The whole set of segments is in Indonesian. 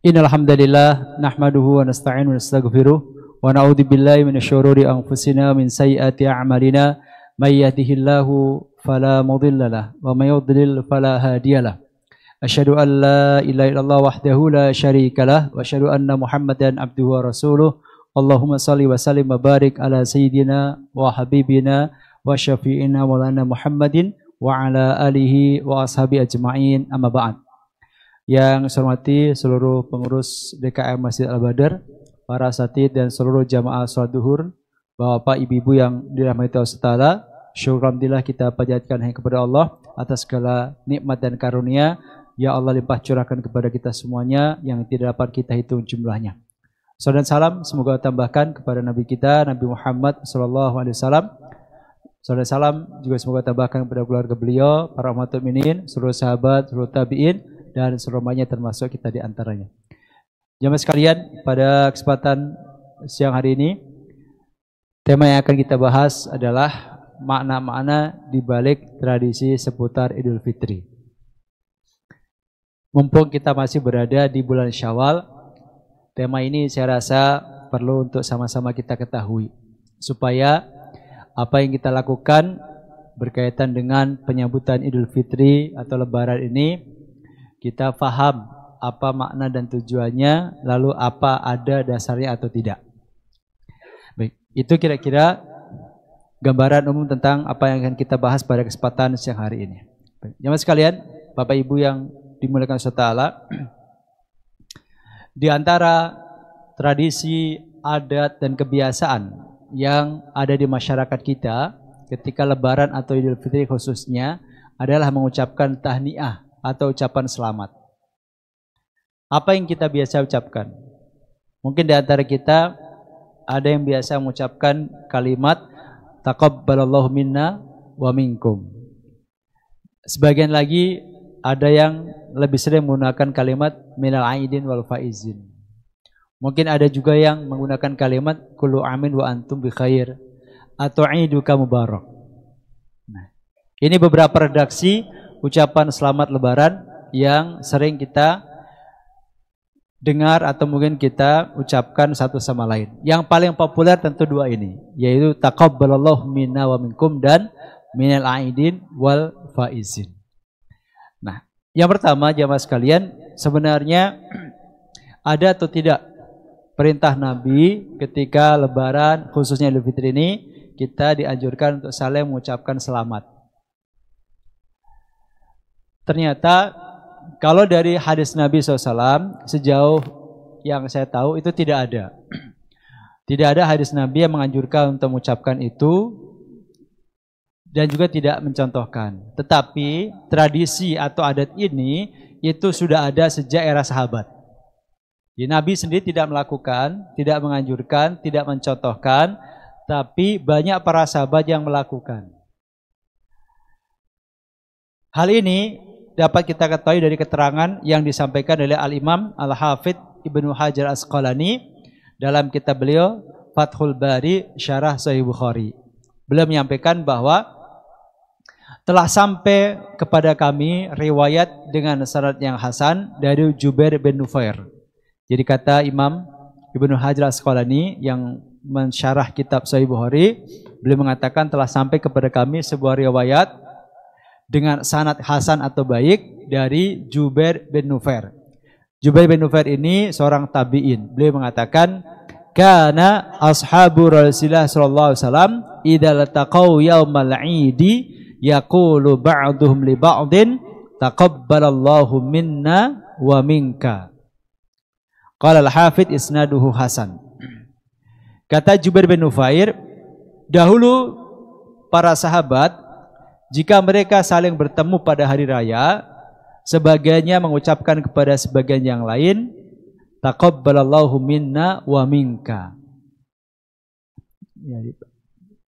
Innal hamdalillah nahmaduhu wa nasta'inu wa nastaghfiruh wa na'udzu billahi minasyururi anfusina min sayyiati a'malina may yahdihillahu fala mudhillalah wa may yudlil fala hadiyalah. Asyhadu an la ilaha illallah wahdahu la syarikalah wa asyhadu anna Muhammadan abduhu wa rasuluh. Allahumma shalli wa sallim wa barik ala sayyidina wa habibina wa syafi'ina maulana Muhammadin wa ala alihi wa ashabi ajma'in, amma ba'd. Yang saya hormati seluruh pengurus DKM Masjid Al-Badar, para asatidz dan seluruh jamaah sholat duhur, bapak ibu-ibu yang dirahmati Allah Ta'ala, syukurillah kita panjatkan hanya kepada Allah atas segala nikmat dan karunia. Ya Allah, limpah curahkan kepada kita semuanya yang tidak dapat kita hitung jumlahnya. Salam dan salam semoga tambahkan kepada Nabi kita, Nabi Muhammad SAW. Salam dan salam juga semoga tambahkan kepada keluarga beliau, para umatul mukminin, seluruh sahabat, seluruh tabi'in, dan semuanya termasuk kita di antaranya. Jamaah sekalian, pada kesempatan siang hari ini, tema yang akan kita bahas adalah makna-makna di balik tradisi seputar Idul Fitri. Mumpung kita masih berada di bulan Syawal, tema ini saya rasa perlu untuk sama-sama kita ketahui, supaya apa yang kita lakukan berkaitan dengan penyambutan Idul Fitri atau Lebaran ini, kita paham apa makna dan tujuannya, lalu apa ada dasarnya atau tidak. Baik, itu kira-kira gambaran umum tentang apa yang akan kita bahas pada kesempatan siang hari ini. Baik, jamaah sekalian, Bapak Ibu yang dimuliakan Allah Ta'ala, di antara tradisi, adat, dan kebiasaan yang ada di masyarakat kita ketika Lebaran atau Idul Fitri khususnya adalah mengucapkan tahniah atau ucapan selamat. Apa yang kita biasa ucapkan? Mungkin di antara kita ada yang biasa mengucapkan kalimat taqabbalallahu minna wa minkum. Sebagian lagi ada yang lebih sering menggunakan kalimat minal aidin wal faizin. Mungkin ada juga yang menggunakan kalimat kullu amin wa antum bi khair atau iduka mubarak. Nah, ini beberapa redaksi ucapan selamat Lebaran yang sering kita dengar atau mungkin kita ucapkan satu sama lain. Yang paling populer tentu dua ini, yaitu taqabbalallahu minna wa minkum dan minal aidin wal faizin. Nah, yang pertama jamaah sekalian, sebenarnya ada atau tidak perintah Nabi ketika Lebaran khususnya Idul Fitri ini kita dianjurkan untuk saling mengucapkan selamat? Ternyata kalau dari hadis Nabi SAW, sejauh yang saya tahu itu tidak ada. Tidak ada hadis Nabi yang menganjurkan untuk mengucapkan itu dan juga tidak mencontohkan. Tetapi tradisi atau adat ini itu sudah ada sejak era sahabat. Jadi Nabi sendiri tidak melakukan, tidak menganjurkan, tidak mencontohkan, tapi banyak para sahabat yang melakukan. Hal ini dapat kita ketahui dari keterangan yang disampaikan oleh Al-Imam Al-Hafidz Ibnu Hajar Asqalani dalam kitab beliau Fathul Bari Syarah Sahih Bukhari. Beliau menyampaikan bahwa telah sampai kepada kami riwayat dengan sanad yang hasan dari Jubair bin Nufair. Jadi kata Imam Ibnu Hajar Asqalani yang mensyarah kitab Sahih Bukhari, beliau mengatakan telah sampai kepada kami sebuah riwayat dengan sanad hasan atau baik dari Jubair bin Nufair. Jubair bin Nufair ini seorang tabi'in. Beliau mengatakan, "Kana ashabu Rasulullah sallallahu alaihi wasallam idza lataqau yaumal 'idi yaqulu ba'duhum li ba'din taqabbalallahu minna wa minka." Qala al-Hafidz isnaduhu hasan. Kata Jubair bin Nufair, dahulu para sahabat jika mereka saling bertemu pada hari raya, sebagiannya mengucapkan kepada sebagian yang lain, taqabbalallahu minna wa minka.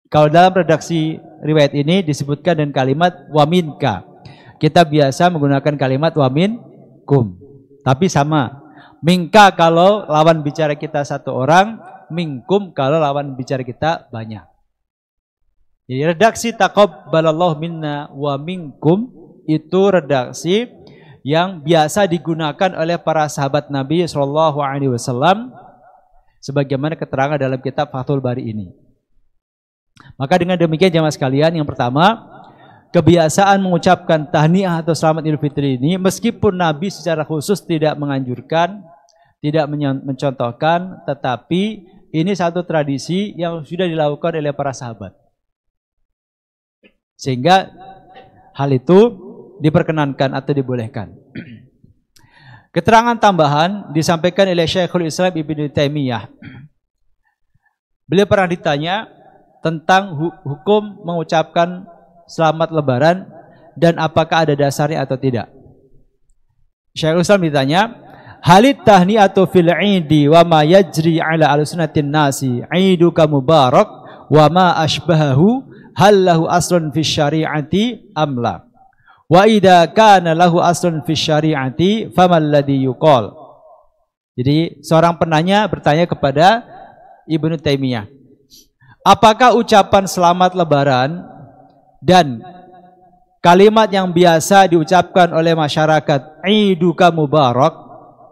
Kalau dalam redaksi riwayat ini disebutkan dengan kalimat wa minka. Kita biasa menggunakan kalimat wa minkum. Tapi sama. Minka kalau lawan bicara kita satu orang, minkum kalau lawan bicara kita banyak. Jadi redaksi taqabbalallahu minna wa minkum itu redaksi yang biasa digunakan oleh para sahabat Nabi Shallallahu Alaihi Wasallam, sebagaimana keterangan dalam kitab Fathul Bari ini. Maka dengan demikian jamaah sekalian, yang pertama, kebiasaan mengucapkan tahniah atau selamat Idul Fitri ini, meskipun Nabi secara khusus tidak menganjurkan, tidak mencontohkan, tetapi ini satu tradisi yang sudah dilakukan oleh para sahabat. Sehingga hal itu diperkenankan atau dibolehkan. Keterangan tambahan disampaikan oleh Syekhul Islam Ibnu Taimiyah. Beliau pernah ditanya tentang hukum mengucapkan selamat lebaran dan apakah ada dasarnya atau tidak. Syekhul Islam ditanya, halit tahni'atu fil 'idi wa ma yajri 'ala al-sunnatin nasi 'iduka mubarak wa ma ashbahahu hal lahu aslun fi syari'ati amla wa idza kana lahu aslun fi syari'ati famal ladzi yuqal. Jadi seorang penanya bertanya kepada Ibnu Taimiyah, apakah ucapan selamat lebaran dan kalimat yang biasa diucapkan oleh masyarakat Iduka Mubarak,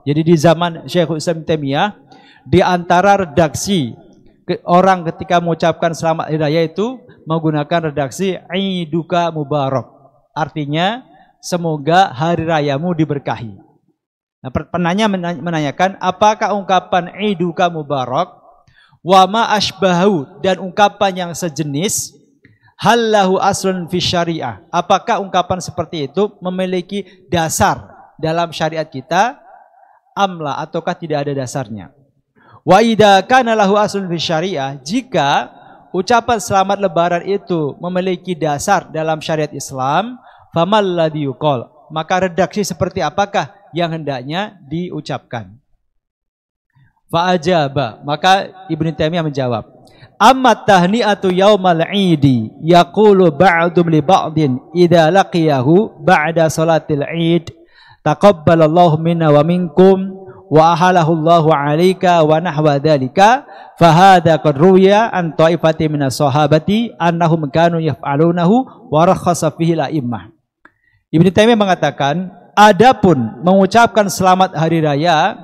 jadi di zaman Syekhul Islam Taimiyah, di antara redaksi orang ketika mengucapkan selamat hari raya itu menggunakan redaksi Iduka Mubarak, artinya semoga hari rayamu diberkahi. Nah, penanya menanyakan apakah ungkapan Iduka Mubarak wa ma ashbahu dan ungkapan yang sejenis hallahu aslun fi syariah, apakah ungkapan seperti itu memiliki dasar dalam syariat kita amla ataukah tidak ada dasarnya. Wa idza kana lahu aslun fi syariah, jika ucapan selamat lebaran itu memiliki dasar dalam syariat Islam, famal ladzi yuqal, maka redaksi seperti apakah yang hendaknya diucapkan. Fa'ajaba, maka Ibnu Taimiyah menjawab, amma tahni'atu yaumal 'idi yaqulu ba'dum li ba'din idza laqiyahu ba'da salatil 'id taqabbalallahu minna wa minkum wa ahalahu Allahu 'alaika wa nahwa dzalika fa hadza qad ruwiya an ta'ifati minas sahabati annahum kanu yaf'alunahu wa rakhasa fihi al-a'immah. Ibnu Taimiyah mengatakan, adapun mengucapkan selamat hari raya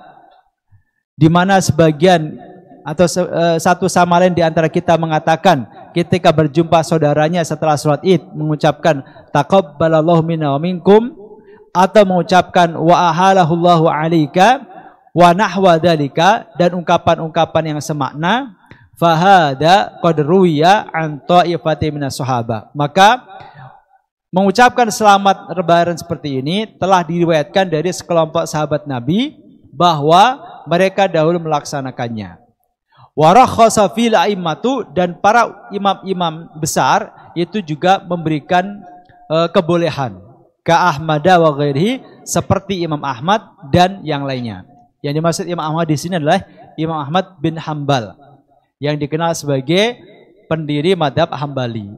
di mana sebagian atau satu sama lain di antara kita mengatakan ketika berjumpa saudaranya setelah sholat Id mengucapkan taqabbalallahu minna wa minkum, atau mengucapkan wa ahalahullahu 'alaika wa nahwa dzalika, dan ungkapan-ungkapan yang semakna, fahada qad ruwiya an ta'ifati minas sahaba, maka mengucapkan selamat lebaran seperti ini telah diriwayatkan dari sekelompok sahabat Nabi bahwa mereka dahulu melaksanakannya. Warakhasa fil a'immatu, dan para imam-imam besar itu juga memberikan kebolehan. Ka Ahmad wa ghairihi, seperti Imam Ahmad dan yang lainnya. Yang dimaksud Imam Ahmad di sini adalah Imam Ahmad bin Hambal yang dikenal sebagai pendiri mazhab Hambali.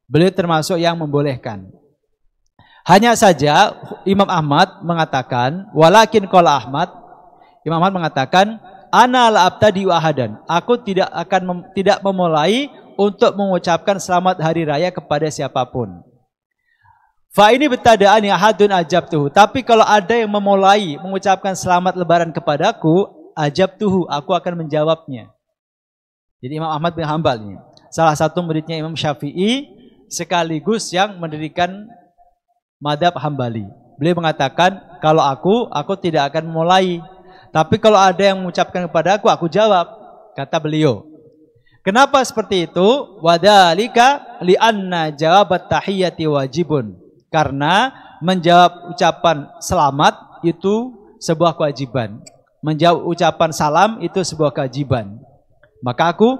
Beliau termasuk yang membolehkan. Hanya saja Imam Ahmad mengatakan, walakin qala Ahmad, Imam Ahmad mengatakan, ana la abtadi ahadan, aku tidak memulai untuk mengucapkan selamat hari raya kepada siapapun. Fa ini betadaan ahadun ajabtuhu, tapi kalau ada yang memulai mengucapkan selamat lebaran kepadaku, ajabtuhu, aku akan menjawabnya. Jadi Imam Ahmad bin Hambal ini salah satu muridnya Imam Syafi'i sekaligus yang mendirikan mazhab Hambali. Beliau mengatakan, kalau aku tidak akan memulai, tapi kalau ada yang mengucapkan kepada aku jawab, kata beliau. Kenapa seperti itu? Wadhalika li'anna jawabat tahiyyati wajibun. Karena menjawab ucapan selamat itu sebuah kewajiban. Menjawab ucapan salam itu sebuah kewajiban. Maka aku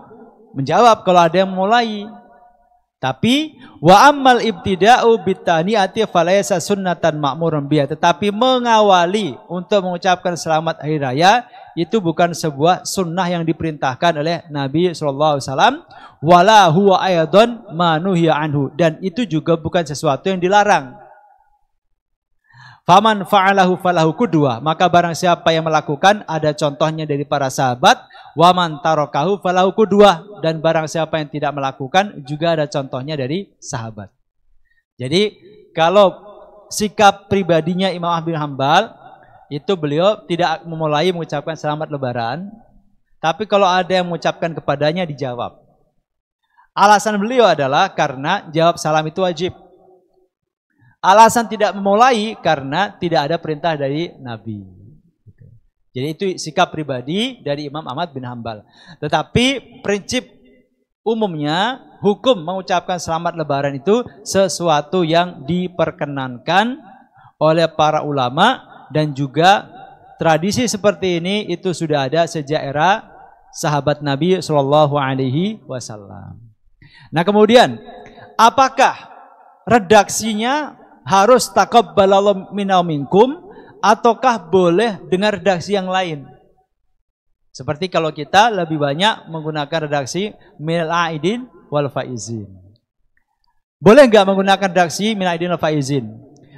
menjawab kalau ada yang memulai. Tapi wa ammal ibtida'u bitaniati falaysa sunnatan ma'muran biha, tetapi mengawali untuk mengucapkan selamat hari raya itu bukan sebuah sunnah yang diperintahkan oleh Nabi sallallahu alaihi wasallam, wala huwa aydan ma nuhiya anhu, dan itu juga bukan sesuatu yang dilarang. Faman fa'alahu falahu qudwah, maka barang siapa yang melakukan ada contohnya dari para sahabat, waman tarakahu falahu qudwah, dan barang siapa yang tidak melakukan juga ada contohnya dari sahabat. Jadi kalau sikap pribadinya Imam Ahmad bin Hanbal, itu beliau tidak memulai mengucapkan selamat lebaran, tapi kalau ada yang mengucapkan kepadanya dijawab. Alasan beliau adalah karena jawab salam itu wajib. Alasan tidak memulai karena tidak ada perintah dari Nabi. Jadi itu sikap pribadi dari Imam Ahmad bin Hanbal. Tetapi prinsip umumnya hukum mengucapkan selamat lebaran itu sesuatu yang diperkenankan oleh para ulama, dan juga tradisi seperti ini itu sudah ada sejak era sahabat Nabi Shallallahu Alaihi Wasallam. Nah kemudian apakah redaksinya harus taqabbalallahu minna minkum ataukah boleh dengan redaksi yang lain? Seperti kalau kita lebih banyak menggunakan redaksi minal aidin wal faizin. Boleh nggak menggunakan redaksi minal aidin wal faizin?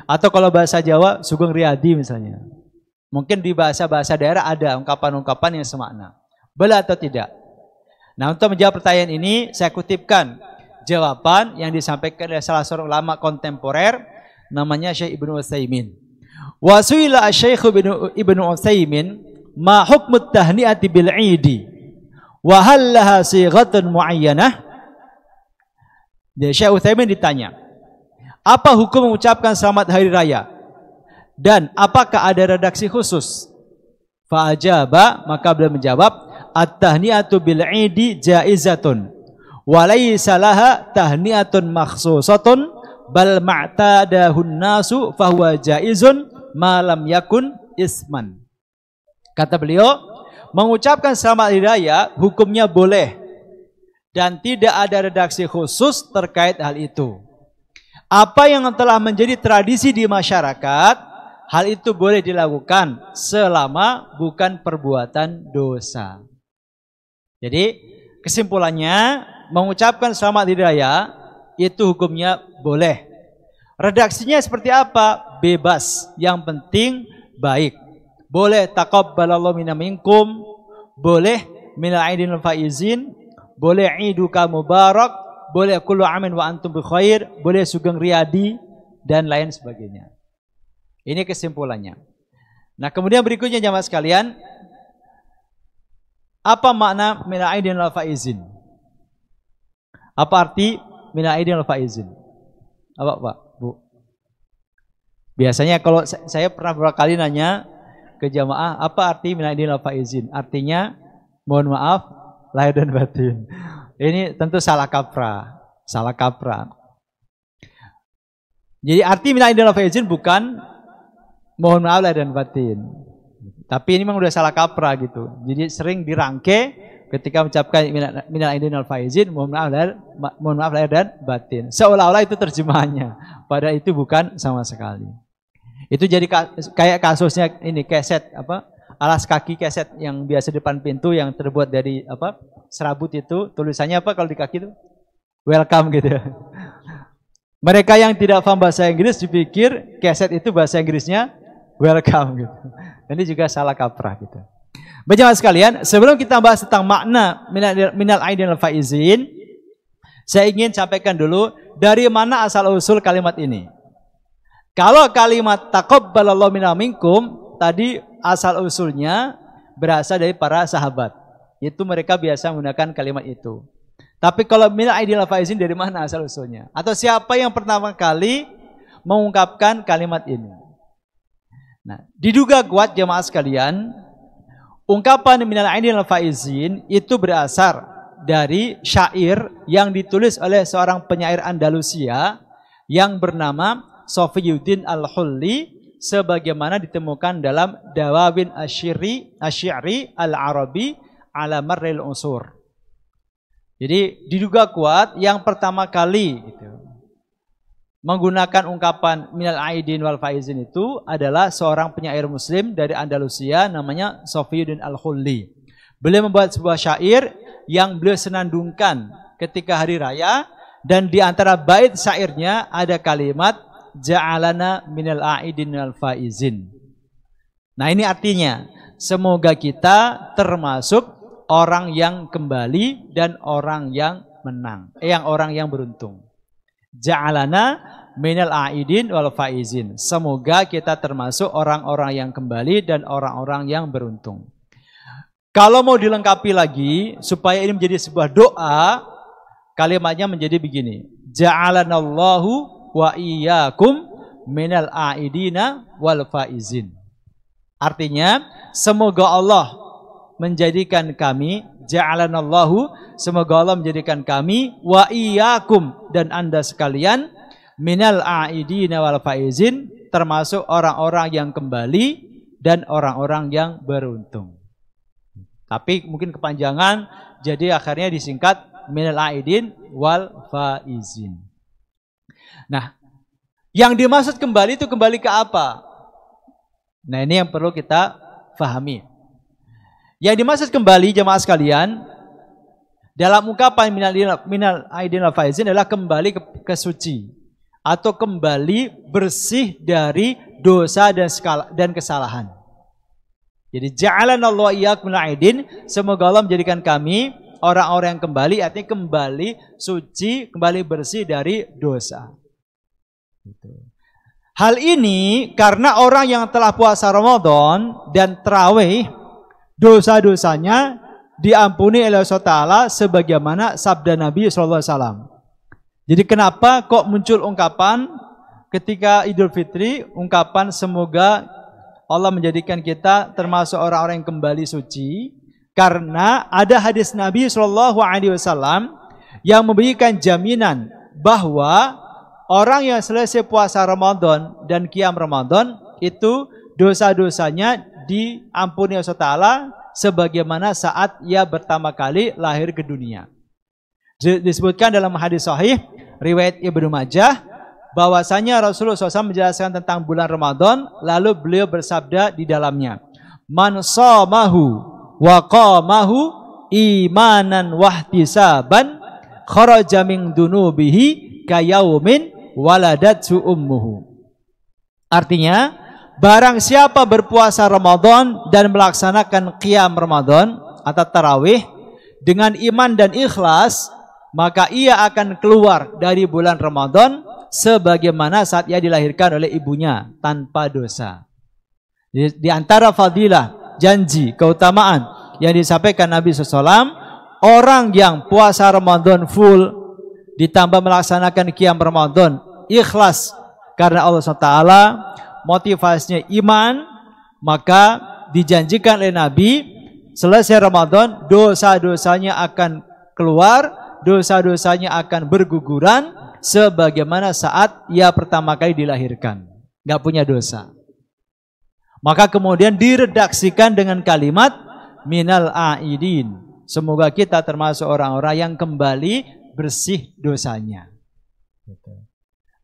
Atau kalau bahasa Jawa Sugeng Riyadi misalnya. Mungkin di bahasa-bahasa daerah ada ungkapan-ungkapan yang semakna. Boleh atau tidak? Nah, untuk menjawab pertanyaan ini saya kutipkan jawaban yang disampaikan oleh salah seorang ulama kontemporer namanya Syekh Ibnu Utsaimin. Wa su'ila Syekh Ibnu Utsaimin ma hukmut tahni'ati bil 'idi wa hal laha sighatun muayyanah? Syekh Utsaimin ditanya, apa hukum mengucapkan selamat hari raya? Dan apakah ada redaksi khusus? Fa'ajaba, maka beliau menjawab, at-tahni'atu bil 'idi jaizatun wa laysa laha tahni'atun makhsusatun bal ma'tadahun nasu fahuwa jaizun ma lam yakun isman. Kata beliau, mengucapkan selamat hari raya hukumnya boleh dan tidak ada redaksi khusus terkait hal itu. Apa yang telah menjadi tradisi di masyarakat, hal itu boleh dilakukan selama bukan perbuatan dosa. Jadi kesimpulannya, mengucapkan selamat hari raya itu hukumnya boleh. Redaksinya seperti apa? Bebas, yang penting baik. Boleh taqabbalallahu minna minkum, boleh minal aidin wal faizin, boleh iduka mubarak, boleh kullu amin wa antum bi khair, boleh Sugeng Riyadi dan lain sebagainya. Ini kesimpulannya. Nah, kemudian berikutnya jamaah sekalian, apa makna minal aidin wal faizin? Apa arti minal aidin wal faizin? Apa Pak, Bu? Biasanya kalau saya pernah beberapa kali nanya ke jamaah, apa arti minal aidin wal faizin? Artinya mohon maaf lahir dan batin. Ini tentu salah kaprah, salah kaprah. Jadi arti minal aidin wal faizin bukan mohon maaf lahir dan batin. Tapi ini memang udah salah kaprah gitu. Jadi sering dirangke ketika mengucapkan minal aidin wal faizin, mohon maaf lahir dan batin. Seolah-olah itu terjemahannya, padahal itu bukan sama sekali. Itu jadi kayak kasusnya ini keset apa? Alas kaki keset yang biasa depan pintu yang terbuat dari apa? Serabut itu, tulisannya apa kalau di kaki itu? Welcome gitu. Mereka yang tidak paham bahasa Inggris dipikir keset itu bahasa Inggrisnya welcome gitu. Ini juga salah kaprah gitu. Bapak sekalian, sebelum kita bahas tentang makna minal aidin wal faizin, saya ingin sampaikan dulu dari mana asal usul kalimat ini. Kalau kalimat taqabbalallahu minna minkum tadi asal usulnya berasal dari para sahabat. Itu mereka biasa menggunakan kalimat itu. Tapi kalau minal aidin wal faizin dari mana asal usulnya? Atau siapa yang pertama kali mengungkapkan kalimat ini? Nah, diduga kuat jemaah sekalian, ungkapan minal aidin wal faizin itu berasal dari syair yang ditulis oleh seorang penyair Andalusia yang bernama Sofiyuddin Al-Hulli, sebagaimana ditemukan dalam Dawawin Asy'ari Al-Arabi ala Marril Unsur. Jadi diduga kuat yang pertama kali gitu, menggunakan ungkapan minal aidin wal faizin itu adalah seorang penyair muslim dari Andalusia namanya Sofiyuddin Al-Hulli. Beliau membuat sebuah syair yang beliau senandungkan ketika hari raya, dan di antara bait syairnya ada kalimat ja'alana minal aidin wal faizin. Nah, ini artinya semoga kita termasuk orang yang kembali dan orang yang menang, orang yang beruntung. Ja'alana minal aidin wal faizin. Semoga kita termasuk orang-orang yang kembali dan orang-orang yang beruntung. Kalau mau dilengkapi lagi supaya ini menjadi sebuah doa, kalimatnya menjadi begini. Ja'alanallahu wa iyyakum minal aidina wal faizin. Artinya, semoga Allah menjadikan kami, ja'alanallahu, semoga Allah menjadikan kami, wa iyyakum, dan anda sekalian, minal aidina wal faizin, termasuk orang-orang yang kembali dan orang-orang yang beruntung. Tapi mungkin kepanjangan, jadi akhirnya disingkat minal aidin wal faizin. Nah, yang dimaksud kembali itu kembali ke apa? Nah, ini yang perlu kita fahami. Yang dimaksud kembali jemaah sekalian dalam ungkapan minal aidin wal faizin adalah kembali ke suci atau kembali bersih dari dosa dan kesalahan. Jadi ja'alanallahu iyyakum minal aidin, semoga Allah menjadikan kami orang-orang yang kembali, artinya kembali suci, kembali bersih dari dosa. Hal ini karena orang yang telah puasa Ramadan dan tarawih, dosa-dosanya diampuni oleh Allah Ta'ala sebagaimana sabda Nabi SAW. Jadi kenapa kok muncul ungkapan ketika Idul Fitri, ungkapan semoga Allah menjadikan kita termasuk orang-orang yang kembali suci? Karena ada hadis Nabi SAW yang memberikan jaminan bahwa orang yang selesai puasa Ramadan dan qiyam Ramadan itu dosa-dosanya diampuni Allah Ta'ala sebagaimana saat ia pertama kali lahir ke dunia. Disebutkan dalam hadis sahih riwayat Ibnu Majah bahwasanya Rasulullah SAW menjelaskan tentang bulan Ramadan, lalu beliau bersabda di dalamnya, man shamahu wa qamahu imanan wahtisaban kharaja min dunubihi kayaumin waladatu ummuhu. Artinya, barang siapa berpuasa Ramadan dan melaksanakan qiyam Ramadan atau tarawih dengan iman dan ikhlas, maka ia akan keluar dari bulan Ramadan sebagaimana saat ia dilahirkan oleh ibunya tanpa dosa. Di antara fadilah, janji, keutamaan yang disampaikan Nabi SAW, orang yang puasa Ramadan full ditambah melaksanakan qiyam Ramadan ikhlas karena Allah SWT, motivasinya iman, maka dijanjikan oleh Nabi selesai Ramadan dosa-dosanya akan keluar, dosa-dosanya akan berguguran sebagaimana saat ia pertama kali dilahirkan, nggak punya dosa. Maka kemudian diredaksikan dengan kalimat minal aidin, semoga kita termasuk orang-orang yang kembali bersih dosanya.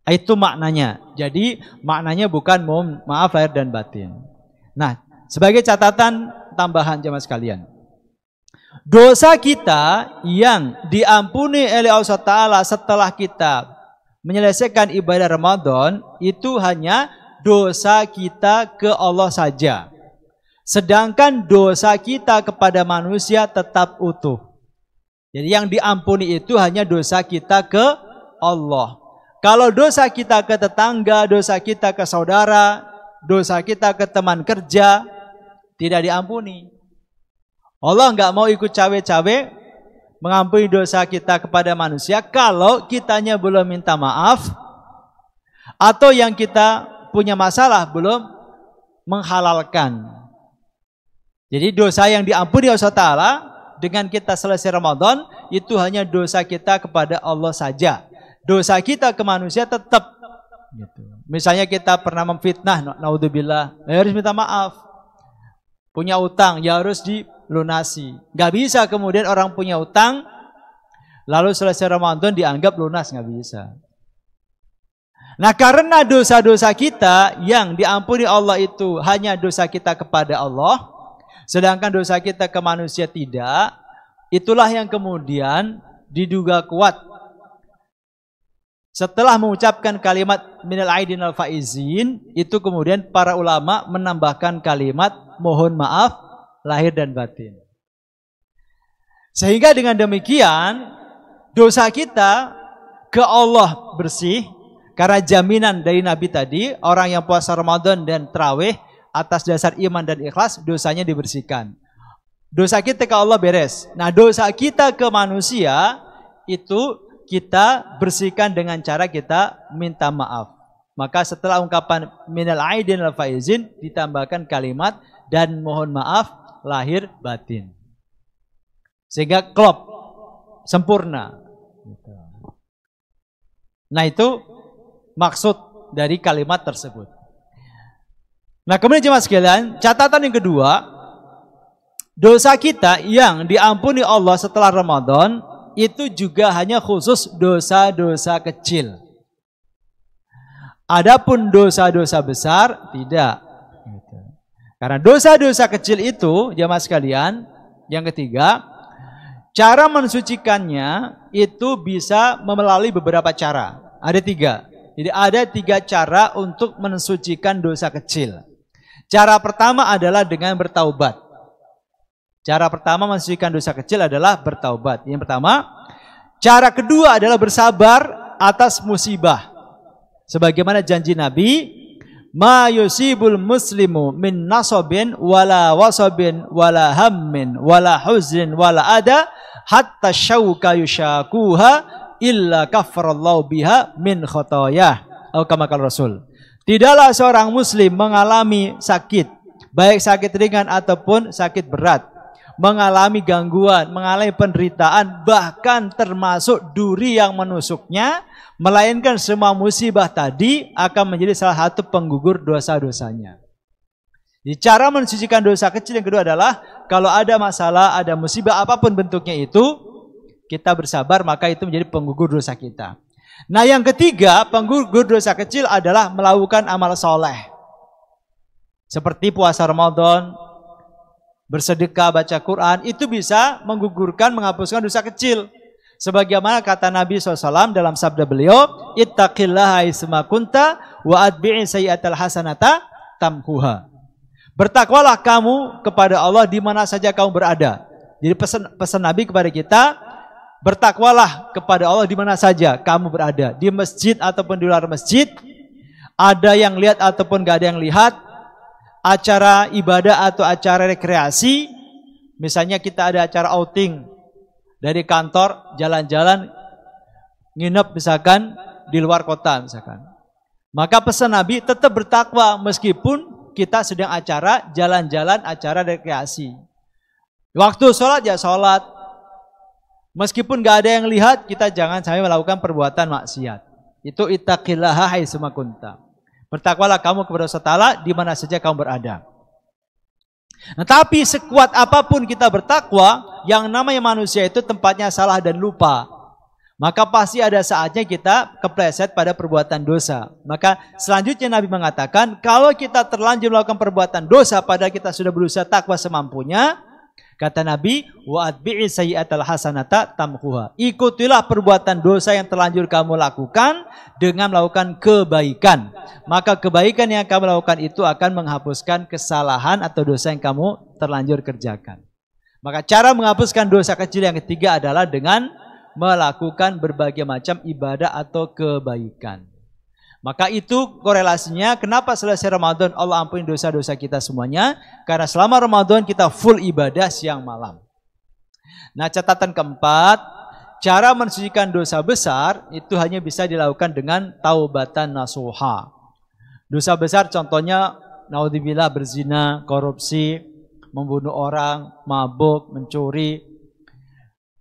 Itu maknanya. Jadi maknanya bukan mohon maaf lahir dan batin. Nah, sebagai catatan tambahan jemaah sekalian, dosa kita yang diampuni oleh Allah Ta'ala setelah kita menyelesaikan ibadah Ramadan itu hanya dosa kita ke Allah saja. Sedangkan dosa kita kepada manusia tetap utuh. Jadi yang diampuni itu hanya dosa kita ke Allah. Kalau dosa kita ke tetangga, dosa kita ke saudara, dosa kita ke teman kerja, tidak diampuni. Allah nggak mau ikut cawe-cawe mengampuni dosa kita kepada manusia kalau kitanya belum minta maaf atau yang kita punya masalah belum menghalalkan. Jadi dosa yang diampuni Allah Ta'ala dengan kita selesai Ramadan itu hanya dosa kita kepada Allah saja. Dosa kita ke manusia tetap gitu. Misalnya kita pernah memfitnah, naudzubillah, ya harus minta maaf. Punya utang, ya harus dilunasi. Gak bisa kemudian orang punya utang lalu selesai Ramadan dianggap lunas, gak bisa. Nah, karena dosa-dosa kita yang diampuni Allah itu hanya dosa kita kepada Allah, sedangkan dosa kita ke manusia tidak, itulah yang kemudian diduga kuat. Setelah mengucapkan kalimat minal aidin wal faizin, itu kemudian para ulama menambahkan kalimat mohon maaf lahir dan batin. Sehingga dengan demikian dosa kita ke Allah bersih, Karena jaminan dari Nabi tadi, orang yang puasa Ramadan dan tarawih atas dasar iman dan ikhlas, dosanya dibersihkan. Dosa kita ke Allah beres. Nah, dosa kita ke manusia itu kita bersihkan dengan cara kita minta maaf. Maka setelah ungkapan minal aidin wal faizin ditambahkan kalimat dan mohon maaf lahir batin. Sehingga klop, sempurna. Nah, itu maksud dari kalimat tersebut. Nah, kemudian jemaah sekalian, catatan yang kedua, dosa kita yang diampuni Allah setelah Ramadan itu juga hanya khusus dosa-dosa kecil. Adapun dosa-dosa besar tidak. Karena dosa-dosa kecil itu, jemaah sekalian, yang ketiga, cara mensucikannya itu bisa melalui beberapa cara. Ada 3. Jadi ada 3 cara untuk mensucikan dosa kecil. Cara pertama adalah dengan bertaubat. Cara pertama mensucikan dosa kecil adalah bertaubat. Yang pertama. Cara kedua adalah bersabar atas musibah. Sebagaimana janji Nabi, ma yusibul muslimu min nasabin wala wasabin wala hammin wala huzrin wala ada hatta syauka yushakuha illa kaffarallahu biha min khotoyah. Atau kama qala Rasul. Tidaklah seorang muslim mengalami sakit, baik sakit ringan ataupun sakit berat, mengalami gangguan, mengalami penderitaan, bahkan termasuk duri yang menusuknya, melainkan semua musibah tadi akan menjadi salah satu penggugur dosa-dosanya. Jadi cara mensucikan dosa kecil yang kedua adalah kalau ada masalah, ada musibah apapun bentuknya itu, kita bersabar, maka itu menjadi penggugur dosa kita. Nah, yang ketiga, penggugur dosa kecil adalah melakukan amal soleh. Seperti puasa Ramadan, bersedekah, baca Quran, itu bisa menggugurkan, menghapuskan dosa kecil. Sebagaimana kata Nabi SAW dalam sabda beliau, ittaqillaha aitsuma kunta wa atbi'i sayyi'atal hasanata tamhuha. Bertakwalah kamu kepada Allah di mana saja kamu berada. Jadi pesan Nabi kepada kita, bertakwalah kepada Allah di mana saja kamu berada. Di masjid ataupun di luar masjid, ada yang lihat ataupun gak ada yang lihat, acara ibadah atau acara rekreasi, misalnya kita ada acara outing dari kantor, jalan-jalan, nginep misalkan di luar kota misalkan. Maka pesan Nabi tetap bertakwa meskipun kita sedang acara jalan-jalan, acara rekreasi. Waktu sholat ya sholat, meskipun gak ada yang lihat, kita jangan sampai melakukan perbuatan maksiat. Itu ittaqillaha haitsuma kunta. Bertakwalah kamu kepada Allah Ta'ala di mana saja kamu berada. Nah, tapi sekuat apapun kita bertakwa, yang namanya manusia itu tempatnya salah dan lupa. Maka pasti ada saatnya kita kepleset pada perbuatan dosa. Maka selanjutnya Nabi mengatakan, kalau kita terlanjur melakukan perbuatan dosa padahal kita sudah berusaha takwa semampunya, kata Nabi, wa atbi'i sayyi'atal hasanata tamhuha. Ikutilah perbuatan dosa yang terlanjur kamu lakukan dengan melakukan kebaikan. Maka kebaikan yang kamu lakukan itu akan menghapuskan kesalahan atau dosa yang kamu terlanjur kerjakan. Maka cara menghapuskan dosa kecil yang ketiga adalah dengan melakukan berbagai macam ibadah atau kebaikan. Maka itu korelasinya kenapa selesai Ramadan Allah ampuni dosa-dosa kita semuanya. Karena selama Ramadan kita full ibadah siang malam. Nah, catatan keempat, cara mensucikan dosa besar itu hanya bisa dilakukan dengan taubatan nasuha. Dosa besar contohnya naudzubillah berzina, korupsi, membunuh orang, mabuk, mencuri,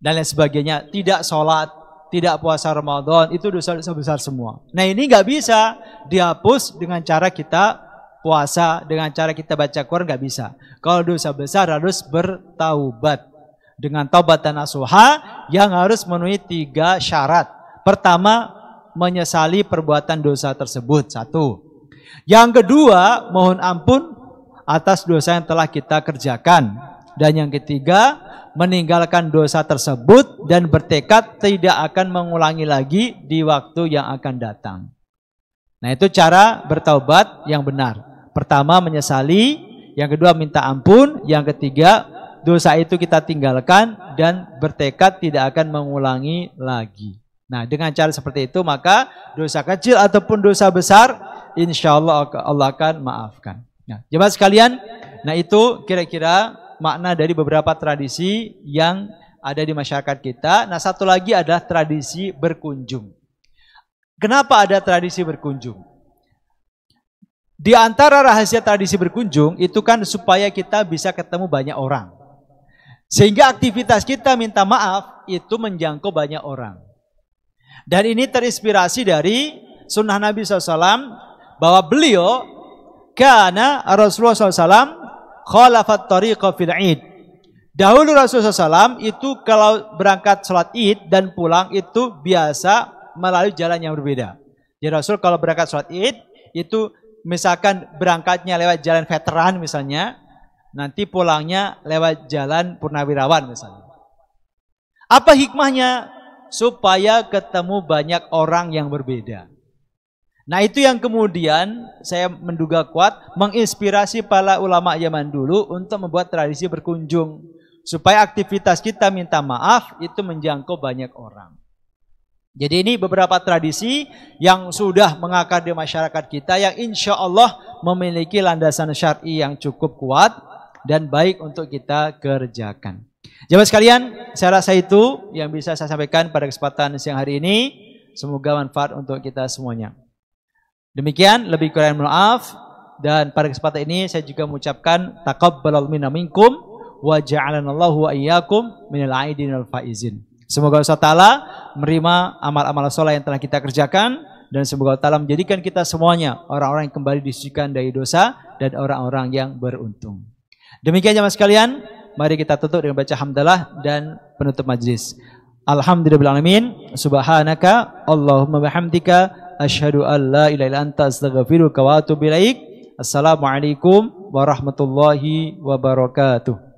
dan lain sebagainya. Tidak sholat, tidak puasa Ramadan, itu dosa-dosa besar semua. Nah, ini nggak bisa dihapus dengan cara kita puasa, dengan cara kita baca Quran, nggak bisa. Kalau dosa besar harus bertaubat dengan taubatan nasuha yang harus memenuhi 3 syarat. Pertama, menyesali perbuatan dosa tersebut, 1. Yang kedua, mohon ampun atas dosa yang telah kita kerjakan. Dan yang ketiga, meninggalkan dosa tersebut dan bertekad tidak akan mengulangi lagi di waktu yang akan datang. Nah, itu cara bertaubat yang benar. Pertama, menyesali. Yang kedua, minta ampun. Yang ketiga, dosa itu kita tinggalkan dan bertekad tidak akan mengulangi lagi. Nah, dengan cara seperti itu maka dosa kecil ataupun dosa besar insya Allah Allah akan maafkan. Nah, jemaah sekalian, nah itu kira-kira makna dari beberapa tradisi yang ada di masyarakat kita. Nah, satu lagi adalah tradisi berkunjung. Kenapa ada tradisi berkunjung? Di antara rahasia tradisi berkunjung itu kan supaya kita bisa ketemu banyak orang. Sehingga aktivitas kita minta maaf itu menjangkau banyak orang. Dan ini terinspirasi dari sunnah Nabi SAW bahwa beliau karena Rasulullah SAW khalafat tariqa fil id. Dahulu Rasulullah SAW itu kalau berangkat sholat id dan pulang itu biasa melalui jalan yang berbeda. Jadi Rasul kalau berangkat sholat id itu misalkan berangkatnya lewat jalan veteran misalnya, nanti pulangnya lewat jalan Purnawirawan misalnya. Apa hikmahnya? Supaya ketemu banyak orang yang berbeda. Nah itu yang kemudian saya menduga kuat menginspirasi para ulama zaman dulu untuk membuat tradisi berkunjung. Supaya aktivitas kita minta maaf itu menjangkau banyak orang. Jadi ini beberapa tradisi yang sudah mengakar di masyarakat kita yang insya Allah memiliki landasan syar'i yang cukup kuat dan baik untuk kita kerjakan. Jemaah sekalian, saya rasa itu yang bisa saya sampaikan pada kesempatan siang hari ini. Semoga manfaat untuk kita semuanya. Demikian, lebih kurang maaf. Dan pada kesempatan ini saya juga mengucapkan taqabbalallahu minna minkum wa ja'alanallahu wa iyyakum minal aidinal faizin. Semoga Allah Ta'ala menerima amal-amal soleh yang telah kita kerjakan dan semoga Allah Ta'ala menjadikan kita semuanya orang-orang yang kembali disucikan dari dosa dan orang-orang yang beruntung. Demikian jemaah sekalian, mari kita tutup dengan baca hamdalah dan penutup majlis. Alhamdulillahirrahmanirrahim. Subhanaka Allahumma bihamdika asyhadu an la ilaha illa anta astaghfiruka wa atubu ilaik. Assalamualaikum warahmatullahi wabarakatuh.